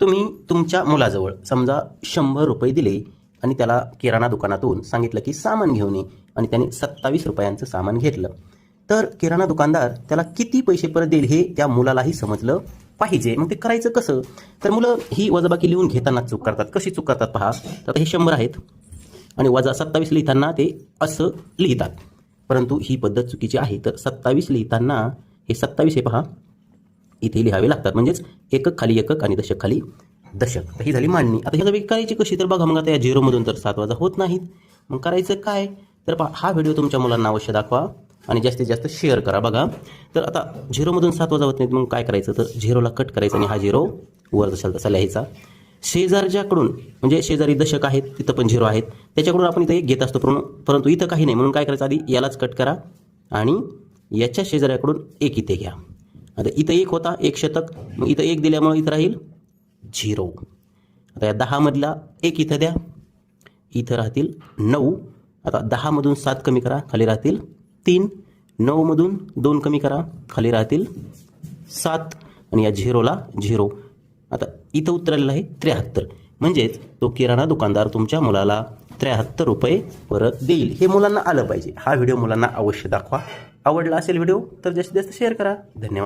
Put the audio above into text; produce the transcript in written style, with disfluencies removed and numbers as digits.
तुम्ही तुमच्या मुलाजवळ समजा 100 रुपये दिले आणि त्याला किराणा दुकानातून सांगितलं की सामान घेऊन ये आणि त्याने 27 रुपयांचं सामान घेतलं, तर किराणा दुकानदार त्याला किती पैसे परत देईल हे त्या मुलालाही समजलं पाहिजे. मग ते करायचं कसं? तर मुलं ही वजाबाकी लिहून घेताना चूक करतात. कशी चूक करतात पहा. तर आता हे 100 आहेत आणि वजा 27 लिहिताना ते असं लिहितात, परंतु ही पद्धत चुकीची आहे. तर 27 लिहिताना हे 27 हे पहा इथे लिहावे लागतात, म्हणजेच एकक खाली एकक आणि दशक खाली दशक. तर ही झाली मांडणी. आता ह्या वजाबाकी करायची कशी? तर बघा, मग आता या 0 मधून तर 7 वजा होत नाहीत. मग करायचं काय? तर पहा, हा व्हिडिओ तुमच्या मुलांना अवश्य दाखवा आणि जास्तीत जास्त शेअर करा. बघा, तर आता 0 मधून 7 वजा होत नाहीत, मग काय करायचं? तर 0ला कट करायचं आणि हा 0 वर जशाल तसा लिहायचा. शेजारच्याकडून म्हणजे शेजारी दशक आहेत तिथं पण 0 आहेत, त्याच्याकडून आपण इथं 1 घेत असतो, परंतु इथं काही नाही, म्हणून काय करायचं? आधी यालाच कट करा आणि याच्या शेजाऱ्याकडून 1 इथे घ्या. आता इथं 1 होता, 1 शतक, मग इथं 1 दिल्यामुळे इथं राहील 0. आता या 10 मधला 1 इथं द्या, इथं राहतील 9. आता 10 मधून 7 कमी करा, खाली राहतील 3. 9 मधून 2 कमी करा, खाली राहतील 7 आणि या 0ला 0. आता इथं उत्तर आलेलं आहे 73. म्हणजेच तो किराणा दुकानदार तुमच्या मुलाला 73 रुपये परत देईल. हे मुलांना आलं पाहिजे. हा व्हिडिओ मुलांना अवश्य दाखवा. आवडला असेल व्हिडिओ तर जास्तीत जास्त शेअर करा. धन्यवाद.